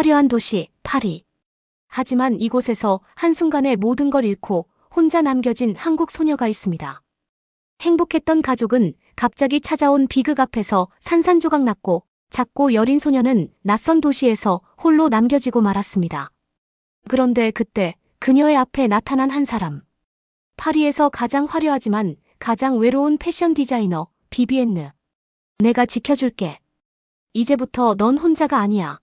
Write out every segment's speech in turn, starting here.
화려한 도시, 파리. 하지만 이곳에서 한순간에 모든 걸 잃고 혼자 남겨진 한국 소녀가 있습니다. 행복했던 가족은 갑자기 찾아온 비극 앞에서 산산조각 났고 작고 여린 소녀는 낯선 도시에서 홀로 남겨지고 말았습니다. 그런데 그때 그녀의 앞에 나타난 한 사람. 파리에서 가장 화려하지만 가장 외로운 패션 디자이너 비비엔느. 내가 지켜줄게. 이제부터 넌 혼자가 아니야.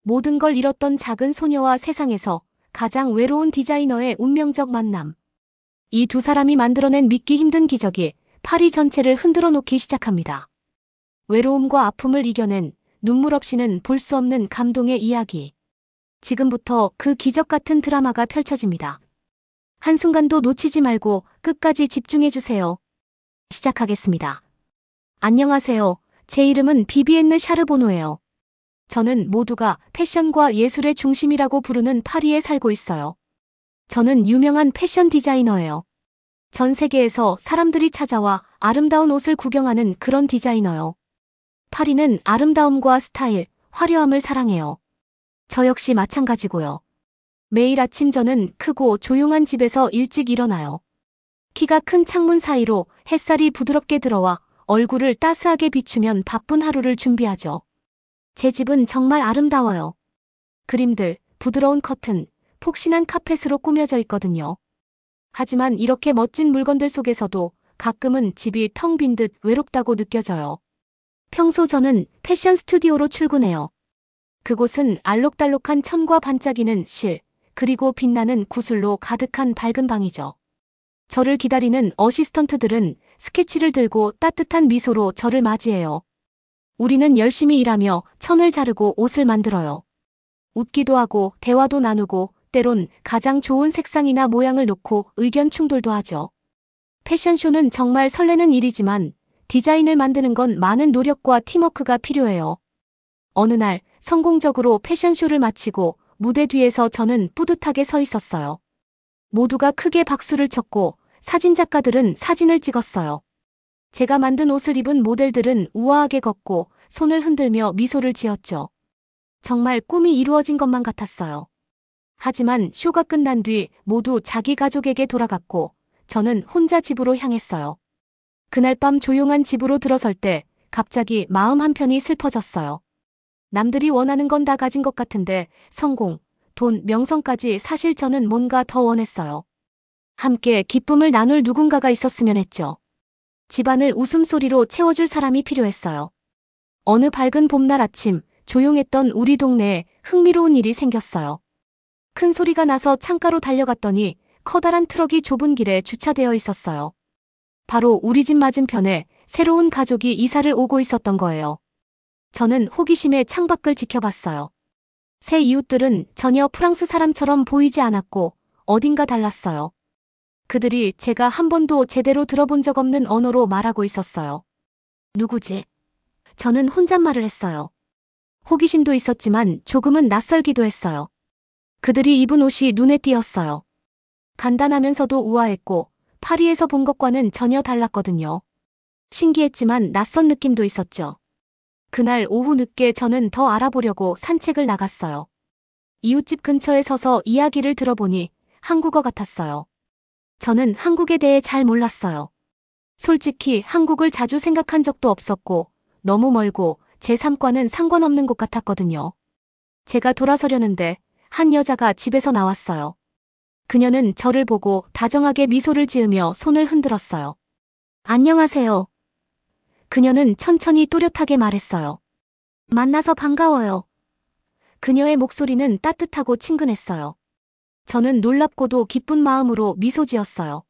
모든 걸 잃었던 작은 소녀와 세상에서 가장 외로운 디자이너의 운명적 만남. 이 두 사람이 만들어낸 믿기 힘든 기적이 파리 전체를 흔들어 놓기 시작합니다. 외로움과 아픔을 이겨낸 눈물 없이는 볼 수 없는 감동의 이야기. 지금부터 그 기적 같은 드라마가 펼쳐집니다. 한순간도 놓치지 말고 끝까지 집중해주세요. 시작하겠습니다. 안녕하세요. 제 이름은 비비엔느 샤르보노예요. 저는 모두가 패션과 예술의 중심이라고 부르는 파리에 살고 있어요. 저는 유명한 패션 디자이너예요. 전 세계에서 사람들이 찾아와 아름다운 옷을 구경하는 그런 디자이너요. 파리는 아름다움과 스타일, 화려함을 사랑해요. 저 역시 마찬가지고요. 매일 아침 저는 크고 조용한 집에서 일찍 일어나요. 키가 큰 창문 사이로 햇살이 부드럽게 들어와 얼굴을 따스하게 비추면 바쁜 하루를 준비하죠. 제 집은 정말 아름다워요. 그림들, 부드러운 커튼, 폭신한 카펫으로 꾸며져 있거든요. 하지만 이렇게 멋진 물건들 속에서도 가끔은 집이 텅 빈 듯 외롭다고 느껴져요. 평소 저는 패션 스튜디오로 출근해요. 그곳은 알록달록한 천과 반짝이는 실, 그리고 빛나는 구슬로 가득한 밝은 방이죠. 저를 기다리는 어시스턴트들은 스케치를 들고 따뜻한 미소로 저를 맞이해요. 우리는 열심히 일하며 천을 자르고 옷을 만들어요. 웃기도 하고 대화도 나누고 때론 가장 좋은 색상이나 모양을 놓고 의견 충돌도 하죠. 패션쇼는 정말 설레는 일이지만 디자인을 만드는 건 많은 노력과 팀워크가 필요해요. 어느 날 성공적으로 패션쇼를 마치고 무대 뒤에서 저는 뿌듯하게 서 있었어요. 모두가 크게 박수를 쳤고 사진작가들은 사진을 찍었어요. 제가 만든 옷을 입은 모델들은 우아하게 걷고 손을 흔들며 미소를 지었죠. 정말 꿈이 이루어진 것만 같았어요. 하지만 쇼가 끝난 뒤 모두 자기 가족에게 돌아갔고 저는 혼자 집으로 향했어요. 그날 밤 조용한 집으로 들어설 때 갑자기 마음 한편이 슬퍼졌어요. 남들이 원하는 건 다 가진 것 같은데 성공, 돈, 명성까지 사실 저는 뭔가 더 원했어요. 함께 기쁨을 나눌 누군가가 있었으면 했죠. 집안을 웃음소리로 채워줄 사람이 필요했어요. 어느 밝은 봄날 아침 조용했던 우리 동네에 흥미로운 일이 생겼어요. 큰 소리가 나서 창가로 달려갔더니 커다란 트럭이 좁은 길에 주차되어 있었어요. 바로 우리 집 맞은편에 새로운 가족이 이사를 오고 있었던 거예요. 저는 호기심에 창밖을 지켜봤어요. 새 이웃들은 전혀 프랑스 사람처럼 보이지 않았고 어딘가 달랐어요. 그들이 제가 한 번도 제대로 들어본 적 없는 언어로 말하고 있었어요. 누구지? 저는 혼잣말을 했어요. 호기심도 있었지만 조금은 낯설기도 했어요. 그들이 입은 옷이 눈에 띄었어요. 간단하면서도 우아했고 파리에서 본 것과는 전혀 달랐거든요. 신기했지만 낯선 느낌도 있었죠. 그날 오후 늦게 저는 더 알아보려고 산책을 나갔어요. 이웃집 근처에 서서 이야기를 들어보니 한국어 같았어요. 저는 한국에 대해 잘 몰랐어요. 솔직히 한국을 자주 생각한 적도 없었고 너무 멀고 제 삶과는 상관없는 곳 같았거든요. 제가 돌아서려는데 한 여자가 집에서 나왔어요. 그녀는 저를 보고 다정하게 미소를 지으며 손을 흔들었어요. 안녕하세요. 그녀는 천천히 또렷하게 말했어요. 만나서 반가워요. 그녀의 목소리는 따뜻하고 친근했어요. 저는 놀랍고도 기쁜 마음으로 미소 지었어요.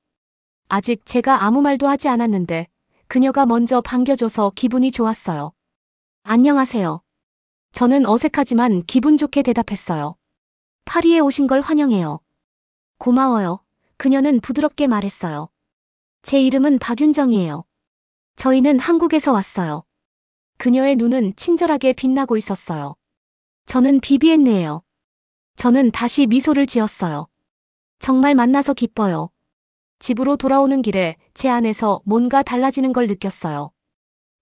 아직 제가 아무 말도 하지 않았는데 그녀가 먼저 반겨줘서 기분이 좋았어요. 안녕하세요. 저는 어색하지만 기분 좋게 대답했어요. 파리에 오신 걸 환영해요. 고마워요. 그녀는 부드럽게 말했어요. 제 이름은 박윤정이에요. 저희는 한국에서 왔어요. 그녀의 눈은 친절하게 빛나고 있었어요. 저는 비비엔느예요. 저는 다시 미소를 지었어요. 정말 만나서 기뻐요. 집으로 돌아오는 길에 제 안에서 뭔가 달라지는 걸 느꼈어요.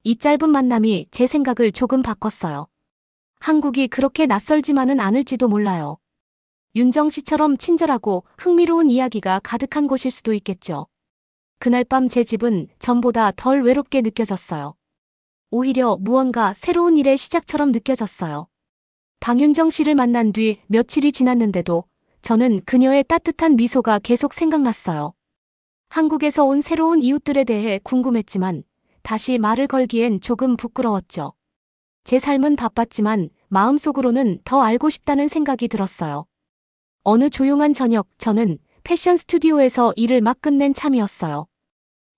이 짧은 만남이 제 생각을 조금 바꿨어요. 한국이 그렇게 낯설지만은 않을지도 몰라요. 윤정 씨처럼 친절하고 흥미로운 이야기가 가득한 곳일 수도 있겠죠. 그날 밤 제 집은 전보다 덜 외롭게 느껴졌어요. 오히려 무언가 새로운 일의 시작처럼 느껴졌어요. 방윤정 씨를 만난 뒤 며칠이 지났는데도 저는 그녀의 따뜻한 미소가 계속 생각났어요. 한국에서 온 새로운 이웃들에 대해 궁금했지만 다시 말을 걸기엔 조금 부끄러웠죠. 제 삶은 바빴지만 마음속으로는 더 알고 싶다는 생각이 들었어요. 어느 조용한 저녁, 저는 패션 스튜디오에서 일을 막 끝낸 참이었어요.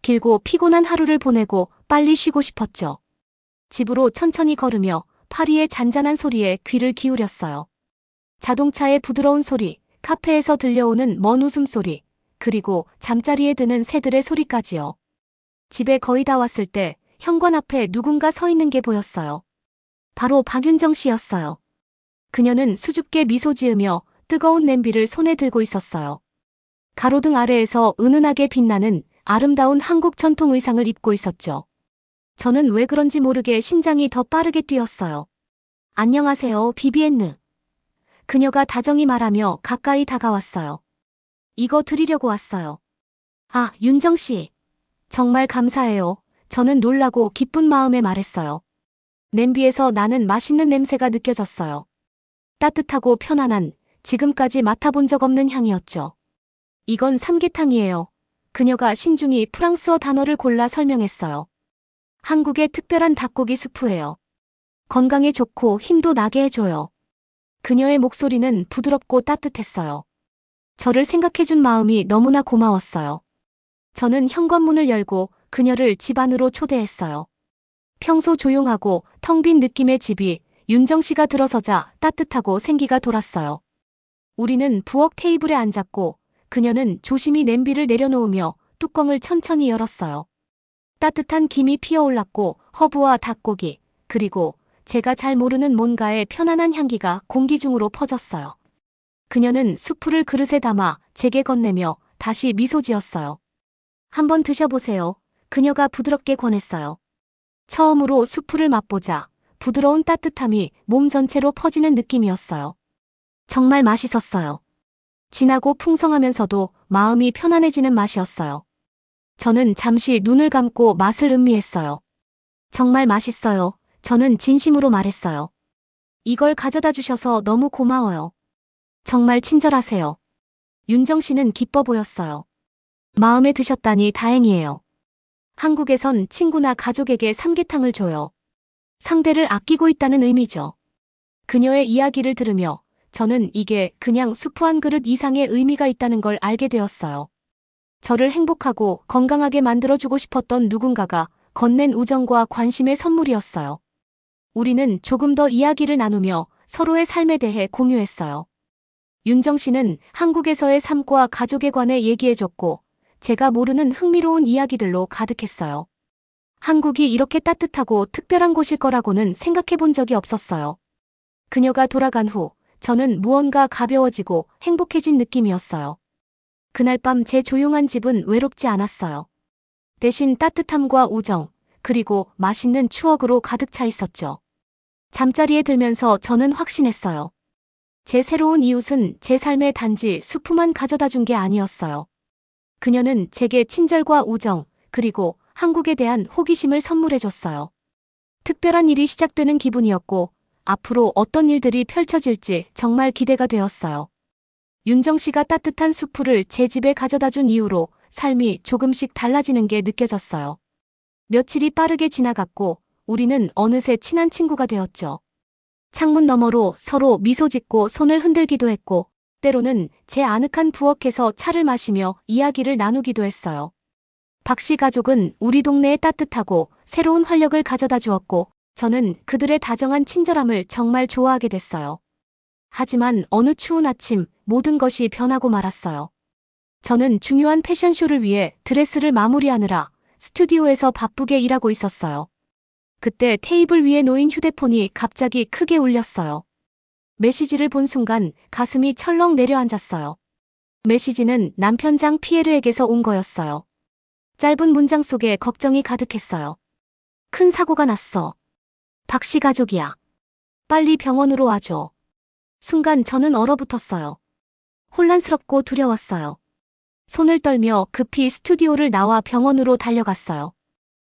길고 피곤한 하루를 보내고 빨리 쉬고 싶었죠. 집으로 천천히 걸으며 파리의 잔잔한 소리에 귀를 기울였어요. 자동차의 부드러운 소리, 카페에서 들려오는 먼 웃음소리, 그리고 잠자리에 드는 새들의 소리까지요. 집에 거의 다 왔을 때 현관 앞에 누군가 서 있는 게 보였어요. 바로 박윤정 씨였어요. 그녀는 수줍게 미소 지으며 뜨거운 냄비를 손에 들고 있었어요. 가로등 아래에서 은은하게 빛나는 아름다운 한국 전통 의상을 입고 있었죠. 저는 왜 그런지 모르게 심장이 더 빠르게 뛰었어요. 안녕하세요, 비비엔느. 그녀가 다정히 말하며 가까이 다가왔어요. 이거 드리려고 왔어요. 아, 윤정 씨. 정말 감사해요. 저는 놀라고 기쁜 마음에 말했어요. 냄비에서 나는 맛있는 냄새가 느껴졌어요. 따뜻하고 편안한, 지금까지 맡아본 적 없는 향이었죠. 이건 삼계탕이에요. 그녀가 신중히 프랑스어 단어를 골라 설명했어요. 한국의 특별한 닭고기 수프예요. 건강에 좋고 힘도 나게 해줘요. 그녀의 목소리는 부드럽고 따뜻했어요. 저를 생각해준 마음이 너무나 고마웠어요. 저는 현관문을 열고 그녀를 집 안으로 초대했어요. 평소 조용하고 텅 빈 느낌의 집이 윤정 씨가 들어서자 따뜻하고 생기가 돌았어요. 우리는 부엌 테이블에 앉았고 그녀는 조심히 냄비를 내려놓으며 뚜껑을 천천히 열었어요. 따뜻한 김이 피어올랐고 허브와 닭고기, 그리고 제가 잘 모르는 뭔가의 편안한 향기가 공기 중으로 퍼졌어요. 그녀는 수프를 그릇에 담아 제게 건네며 다시 미소 지었어요. 한번 드셔보세요. 그녀가 부드럽게 권했어요. 처음으로 수프를 맛보자 부드러운 따뜻함이 몸 전체로 퍼지는 느낌이었어요. 정말 맛있었어요. 진하고 풍성하면서도 마음이 편안해지는 맛이었어요. 저는 잠시 눈을 감고 맛을 음미했어요. 정말 맛있어요. 저는 진심으로 말했어요. 이걸 가져다 주셔서 너무 고마워요. 정말 친절하세요. 윤정 씨는 기뻐 보였어요. 마음에 드셨다니 다행이에요. 한국에선 친구나 가족에게 삼계탕을 줘요. 상대를 아끼고 있다는 의미죠. 그녀의 이야기를 들으며 저는 이게 그냥 수프 한 그릇 이상의 의미가 있다는 걸 알게 되었어요. 저를 행복하고 건강하게 만들어주고 싶었던 누군가가 건넨 우정과 관심의 선물이었어요. 우리는 조금 더 이야기를 나누며 서로의 삶에 대해 공유했어요. 윤정 씨는 한국에서의 삶과 가족에 관해 얘기해줬고 제가 모르는 흥미로운 이야기들로 가득했어요. 한국이 이렇게 따뜻하고 특별한 곳일 거라고는 생각해 본 적이 없었어요. 그녀가 돌아간 후 저는 무언가 가벼워지고 행복해진 느낌이었어요. 그날 밤 제 조용한 집은 외롭지 않았어요. 대신 따뜻함과 우정, 그리고 맛있는 추억으로 가득 차 있었죠. 잠자리에 들면서 저는 확신했어요. 제 새로운 이웃은 제 삶에 단지 수프만 가져다 준 게 아니었어요. 그녀는 제게 친절과 우정, 그리고 한국에 대한 호기심을 선물해줬어요. 특별한 일이 시작되는 기분이었고 앞으로 어떤 일들이 펼쳐질지 정말 기대가 되었어요. 윤정 씨가 따뜻한 수프를 제 집에 가져다 준 이후로 삶이 조금씩 달라지는 게 느껴졌어요. 며칠이 빠르게 지나갔고 우리는 어느새 친한 친구가 되었죠. 창문 너머로 서로 미소 짓고 손을 흔들기도 했고 때로는 제 아늑한 부엌에서 차를 마시며 이야기를 나누기도 했어요. 박 씨 가족은 우리 동네에 따뜻하고 새로운 활력을 가져다 주었고 저는 그들의 다정한 친절함을 정말 좋아하게 됐어요. 하지만 어느 추운 아침 모든 것이 변하고 말았어요. 저는 중요한 패션쇼를 위해 드레스를 마무리하느라 스튜디오에서 바쁘게 일하고 있었어요. 그때 테이블 위에 놓인 휴대폰이 갑자기 크게 울렸어요. 메시지를 본 순간 가슴이 철렁 내려앉았어요. 메시지는 남편 장 피에르에게서 온 거였어요. 짧은 문장 속에 걱정이 가득했어요. 큰 사고가 났어. 박 씨 가족이야. 빨리 병원으로 와줘. 순간 저는 얼어붙었어요. 혼란스럽고 두려웠어요. 손을 떨며 급히 스튜디오를 나와 병원으로 달려갔어요.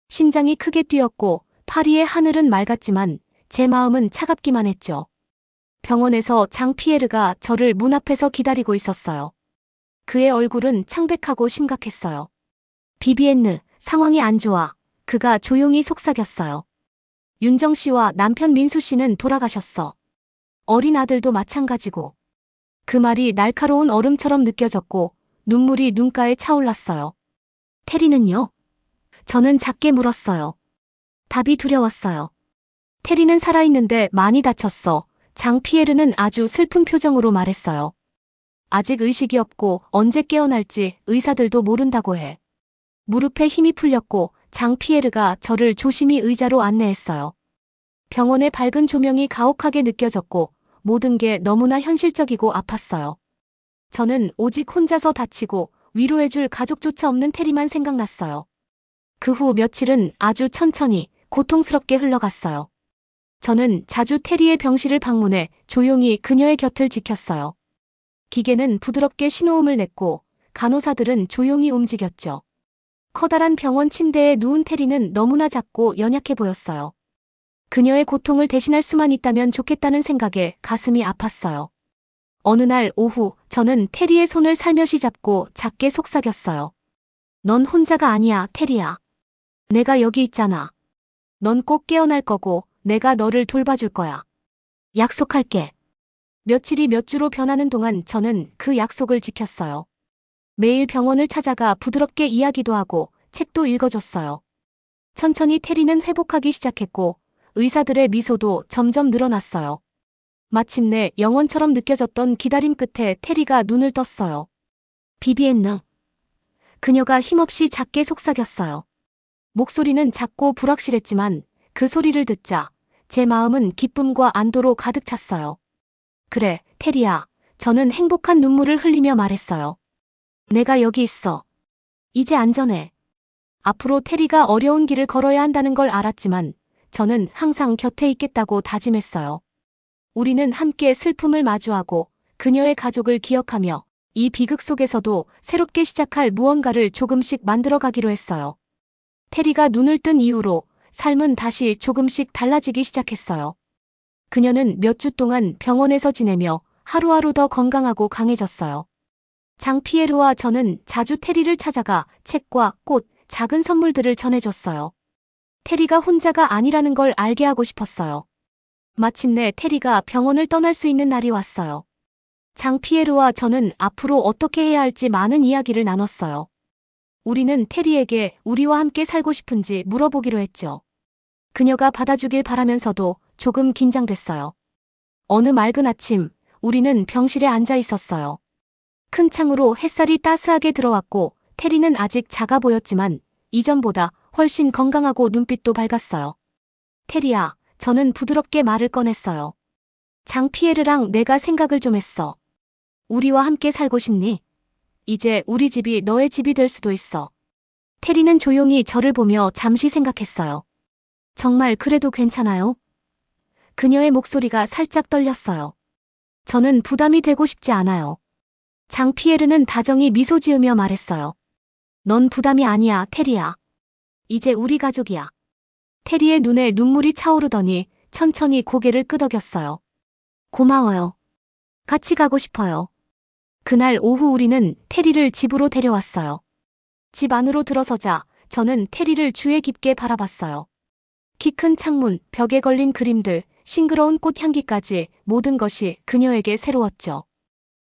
심장이 크게 뛰었고 파리의 하늘은 맑았지만 제 마음은 차갑기만 했죠. 병원에서 장피에르가 저를 문 앞에서 기다리고 있었어요. 그의 얼굴은 창백하고 심각했어요. 비비엔느, 상황이 안 좋아. 그가 조용히 속삭였어요. 윤정 씨와 남편 민수 씨는 돌아가셨어. 어린 아들도 마찬가지고. 그 말이 날카로운 얼음처럼 느껴졌고 눈물이 눈가에 차올랐어요. 테리는요? 저는 작게 물었어요. 답이 두려웠어요. 테리는 살아있는데 많이 다쳤어. 장피에르는 아주 슬픈 표정으로 말했어요. 아직 의식이 없고 언제 깨어날지 의사들도 모른다고 해. 무릎에 힘이 풀렸고 장피에르가 저를 조심히 의자로 안내했어요. 병원의 밝은 조명이 가혹하게 느껴졌고 모든 게 너무나 현실적이고 아팠어요. 저는 오직 혼자서 다치고 위로해줄 가족조차 없는 테리만 생각났어요. 그 후 며칠은 아주 천천히 고통스럽게 흘러갔어요. 저는 자주 테리의 병실을 방문해 조용히 그녀의 곁을 지켰어요. 기계는 부드럽게 신호음을 냈고 간호사들은 조용히 움직였죠. 커다란 병원 침대에 누운 테리는 너무나 작고 연약해 보였어요. 그녀의 고통을 대신할 수만 있다면 좋겠다는 생각에 가슴이 아팠어요. 어느 날 오후 저는 테리의 손을 살며시 잡고 작게 속삭였어요. 넌 혼자가 아니야, 테리야. 내가 여기 있잖아. 넌 꼭 깨어날 거고 내가 너를 돌봐줄 거야. 약속할게. 며칠이 몇 주로 변하는 동안 저는 그 약속을 지켰어요. 매일 병원을 찾아가 부드럽게 이야기도 하고 책도 읽어줬어요. 천천히 테리는 회복하기 시작했고 의사들의 미소도 점점 늘어났어요. 마침내 영원처럼 느껴졌던 기다림 끝에 테리가 눈을 떴어요. 비비엔느. 그녀가 힘없이 작게 속삭였어요. 목소리는 작고 불확실했지만 그 소리를 듣자 제 마음은 기쁨과 안도로 가득 찼어요. 그래, 테리야. 저는 행복한 눈물을 흘리며 말했어요. 내가 여기 있어. 이제 안전해. 앞으로 테리가 어려운 길을 걸어야 한다는 걸 알았지만 저는 항상 곁에 있겠다고 다짐했어요. 우리는 함께 슬픔을 마주하고 그녀의 가족을 기억하며 이 비극 속에서도 새롭게 시작할 무언가를 조금씩 만들어가기로 했어요. 테리가 눈을 뜬 이후로 삶은 다시 조금씩 달라지기 시작했어요. 그녀는 몇 주 동안 병원에서 지내며 하루하루 더 건강하고 강해졌어요. 장피에르와 저는 자주 테리를 찾아가 책과 꽃, 작은 선물들을 전해줬어요. 테리가 혼자가 아니라는 걸 알게 하고 싶었어요. 마침내 테리가 병원을 떠날 수 있는 날이 왔어요. 장피에르와 저는 앞으로 어떻게 해야 할지 많은 이야기를 나눴어요. 우리는 테리에게 우리와 함께 살고 싶은지 물어보기로 했죠. 그녀가 받아주길 바라면서도 조금 긴장됐어요. 어느 맑은 아침, 우리는 병실에 앉아 있었어요. 큰 창으로 햇살이 따스하게 들어왔고 테리는 아직 작아 보였지만 이전보다 훨씬 건강하고 눈빛도 밝았어요. 테리야, 저는 부드럽게 말을 꺼냈어요. 장피에르랑 내가 생각을 좀 했어. 우리와 함께 살고 싶니? 이제 우리 집이 너의 집이 될 수도 있어. 테리는 조용히 저를 보며 잠시 생각했어요. 정말 그래도 괜찮아요? 그녀의 목소리가 살짝 떨렸어요. 저는 부담이 되고 싶지 않아요. 장피에르는 다정히 미소 지으며 말했어요. 넌 부담이 아니야, 테리야. 이제 우리 가족이야. 테리의 눈에 눈물이 차오르더니 천천히 고개를 끄덕였어요. 고마워요. 같이 가고 싶어요. 그날 오후 우리는 테리를 집으로 데려왔어요. 집 안으로 들어서자 저는 테리를 주의 깊게 바라봤어요. 키 큰 창문, 벽에 걸린 그림들, 싱그러운 꽃향기까지 모든 것이 그녀에게 새로웠죠.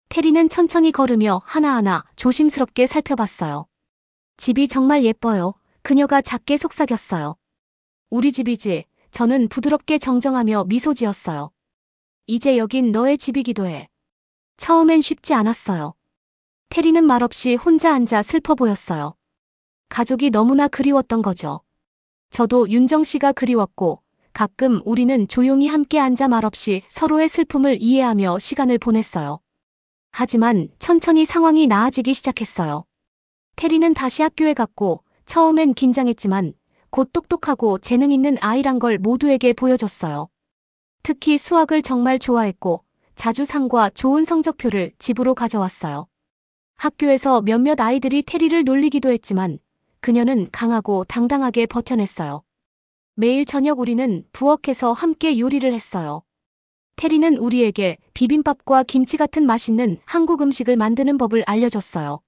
테리는 천천히 걸으며 하나하나 조심스럽게 살펴봤어요. 집이 정말 예뻐요. 그녀가 작게 속삭였어요. 우리 집이지. 저는 부드럽게 정정하며 미소 지었어요. 이제 여긴 너의 집이기도 해. 처음엔 쉽지 않았어요. 테리는 말없이 혼자 앉아 슬퍼 보였어요. 가족이 너무나 그리웠던 거죠. 저도 윤정 씨가 그리웠고 가끔 우리는 조용히 함께 앉아 말없이 서로의 슬픔을 이해하며 시간을 보냈어요. 하지만 천천히 상황이 나아지기 시작했어요. 테리는 다시 학교에 갔고 처음엔 긴장했지만 곧 똑똑하고 재능 있는 아이란 걸 모두에게 보여줬어요. 특히 수학을 정말 좋아했고 자주 상과 좋은 성적표를 집으로 가져왔어요. 학교에서 몇몇 아이들이 테리를 놀리기도 했지만 그녀는 강하고 당당하게 버텨냈어요. 매일 저녁 우리는 부엌에서 함께 요리를 했어요. 테리는 우리에게 비빔밥과 김치 같은 맛있는 한국 음식을 만드는 법을 알려줬어요.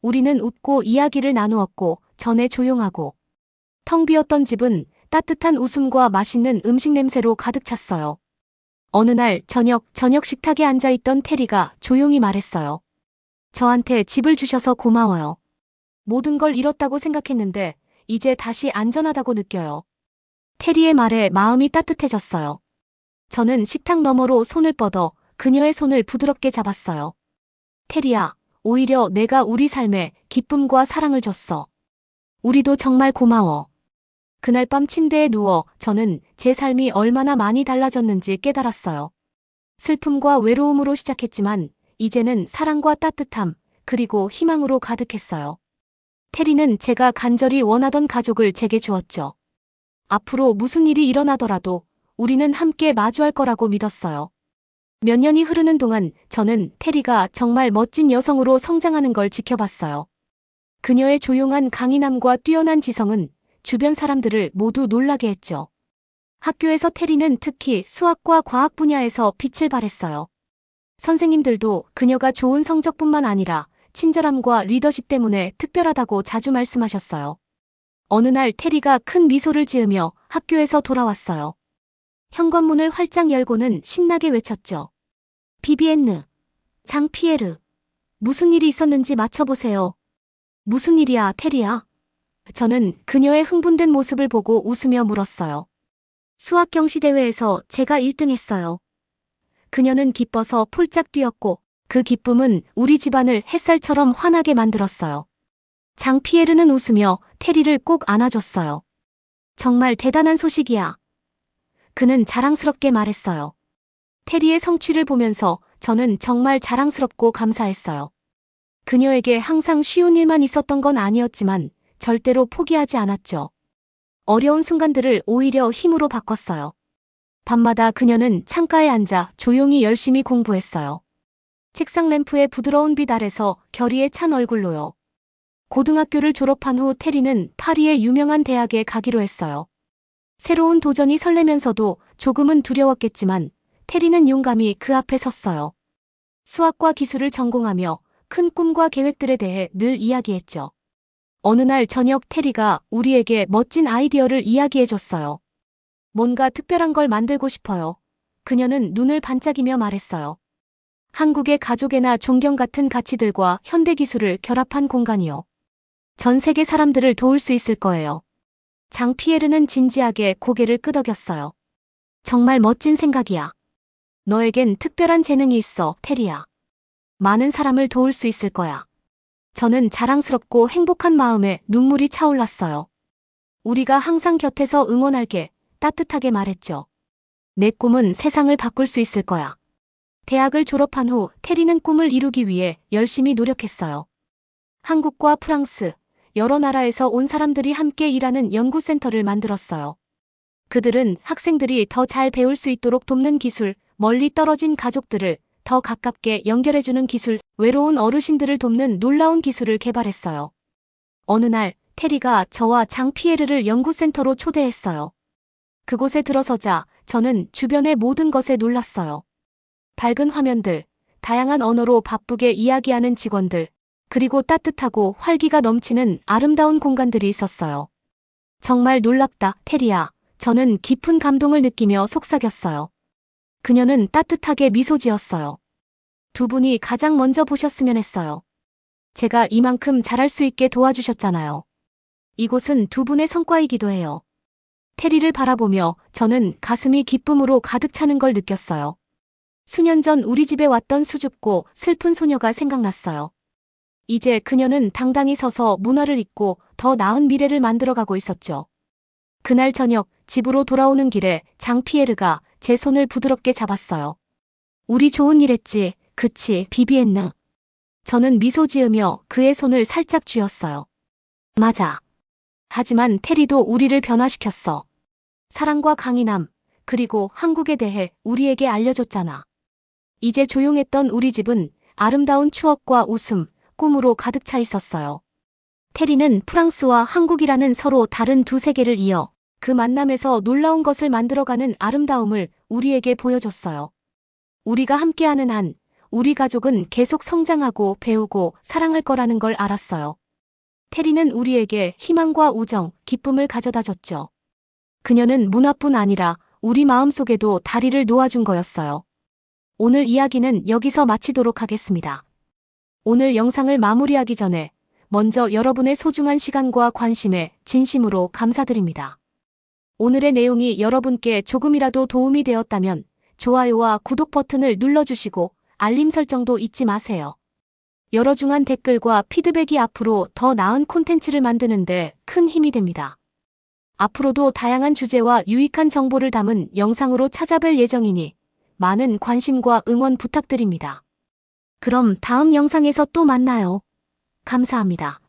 우리는 웃고 이야기를 나누었고 전에 조용하고 텅 비었던 집은 따뜻한 웃음과 맛있는 음식 냄새로 가득 찼어요. 어느 날 저녁 식탁에 앉아있던 테리가 조용히 말했어요. 저한테 집을 주셔서 고마워요. 모든 걸 잃었다고 생각했는데 이제 다시 안전하다고 느껴요. 테리의 말에 마음이 따뜻해졌어요. 저는 식탁 너머로 손을 뻗어 그녀의 손을 부드럽게 잡았어요. 테리야, 오히려 내가 우리 삶에 기쁨과 사랑을 줬어. 우리도 정말 고마워. 그날 밤 침대에 누워 저는 제 삶이 얼마나 많이 달라졌는지 깨달았어요. 슬픔과 외로움으로 시작했지만 이제는 사랑과 따뜻함, 그리고 희망으로 가득했어요. 테리는 제가 간절히 원하던 가족을 제게 주었죠. 앞으로 무슨 일이 일어나더라도 우리는 함께 마주할 거라고 믿었어요. 몇 년이 흐르는 동안 저는 테리가 정말 멋진 여성으로 성장하는 걸 지켜봤어요. 그녀의 조용한 강인함과 뛰어난 지성은 주변 사람들을 모두 놀라게 했죠. 학교에서 테리는 특히 수학과 과학 분야에서 빛을 발했어요. 선생님들도 그녀가 좋은 성적뿐만 아니라 친절함과 리더십 때문에 특별하다고 자주 말씀하셨어요. 어느 날 테리가 큰 미소를 지으며 학교에서 돌아왔어요. 현관문을 활짝 열고는 신나게 외쳤죠. 비비엔느, 장피에르, 무슨 일이 있었는지 맞춰보세요. 무슨 일이야, 테리야? 저는 그녀의 흥분된 모습을 보고 웃으며 물었어요. 수학 경시 대회에서 제가 1등했어요. 그녀는 기뻐서 폴짝 뛰었고 그 기쁨은 우리 집안을 햇살처럼 환하게 만들었어요. 장피에르는 웃으며 테리를 꼭 안아줬어요. 정말 대단한 소식이야. 그는 자랑스럽게 말했어요. 테리의 성취를 보면서 저는 정말 자랑스럽고 감사했어요. 그녀에게 항상 쉬운 일만 있었던 건 아니었지만 절대로 포기하지 않았죠. 어려운 순간들을 오히려 힘으로 바꿨어요. 밤마다 그녀는 창가에 앉아 조용히 열심히 공부했어요. 책상 램프의 부드러운 빛 아래서 결의에 찬 얼굴로요. 고등학교를 졸업한 후 테리는 파리의 유명한 대학에 가기로 했어요. 새로운 도전이 설레면서도 조금은 두려웠겠지만 테리는 용감히 그 앞에 섰어요. 수학과 기술을 전공하며 큰 꿈과 계획들에 대해 늘 이야기했죠. 어느 날 저녁 테리가 우리에게 멋진 아이디어를 이야기해줬어요. 뭔가 특별한 걸 만들고 싶어요. 그녀는 눈을 반짝이며 말했어요. 한국의 가족애나 존경 같은 가치들과 현대 기술을 결합한 공간이요. 전 세계 사람들을 도울 수 있을 거예요. 장피에르는 진지하게 고개를 끄덕였어요. 정말 멋진 생각이야. 너에겐 특별한 재능이 있어, 테리야. 많은 사람을 도울 수 있을 거야. 저는 자랑스럽고 행복한 마음에 눈물이 차올랐어요. 우리가 항상 곁에서 응원할게, 따뜻하게 말했죠. 내 꿈은 세상을 바꿀 수 있을 거야. 대학을 졸업한 후 테리는 꿈을 이루기 위해 열심히 노력했어요. 한국과 프랑스, 여러 나라에서 온 사람들이 함께 일하는 연구센터를 만들었어요. 그들은 학생들이 더 잘 배울 수 있도록 돕는 기술, 멀리 떨어진 가족들을 더 가깝게 연결해주는 기술, 외로운 어르신들을 돕는 놀라운 기술을 개발했어요. 어느 날 테리가 저와 장피에르를 연구센터로 초대했어요. 그곳에 들어서자 저는 주변의 모든 것에 놀랐어요. 밝은 화면들, 다양한 언어로 바쁘게 이야기하는 직원들, 그리고 따뜻하고 활기가 넘치는 아름다운 공간들이 있었어요. 정말 놀랍다, 테리야. 저는 깊은 감동을 느끼며 속삭였어요. 그녀는 따뜻하게 미소 지었어요. 두 분이 가장 먼저 보셨으면 했어요. 제가 이만큼 잘할 수 있게 도와주셨잖아요. 이곳은 두 분의 성과이기도 해요. 테리를 바라보며 저는 가슴이 기쁨으로 가득 차는 걸 느꼈어요. 수년 전 우리 집에 왔던 수줍고 슬픈 소녀가 생각났어요. 이제 그녀는 당당히 서서 문화를 잇고 더 나은 미래를 만들어가고 있었죠. 그날 저녁 집으로 돌아오는 길에 장피에르가 제 손을 부드럽게 잡았어요. 우리 좋은 일 했지, 그치, 비비엔느. 저는 미소 지으며 그의 손을 살짝 쥐었어요. 맞아. 하지만 테리도 우리를 변화시켰어. 사랑과 강인함, 그리고 한국에 대해 우리에게 알려줬잖아. 이제 조용했던 우리 집은 아름다운 추억과 웃음, 꿈으로 가득 차 있었어요. 테리는 프랑스와 한국이라는 서로 다른 두 세계를 이어 그 만남에서 놀라운 것을 만들어가는 아름다움을 우리에게 보여줬어요. 우리가 함께하는 한 우리 가족은 계속 성장하고 배우고 사랑할 거라는 걸 알았어요. 테리는 우리에게 희망과 우정, 기쁨을 가져다 줬죠. 그녀는 문화뿐 아니라 우리 마음속에도 다리를 놓아준 거였어요. 오늘 이야기는 여기서 마치도록 하겠습니다. 오늘 영상을 마무리하기 전에 먼저 여러분의 소중한 시간과 관심에 진심으로 감사드립니다. 오늘의 내용이 여러분께 조금이라도 도움이 되었다면 좋아요와 구독 버튼을 눌러주시고 알림 설정도 잊지 마세요. 여러 중한 댓글과 피드백이 앞으로 더 나은 콘텐츠를 만드는데 큰 힘이 됩니다. 앞으로도 다양한 주제와 유익한 정보를 담은 영상으로 찾아뵐 예정이니 많은 관심과 응원 부탁드립니다. 그럼 다음 영상에서 또 만나요. 감사합니다.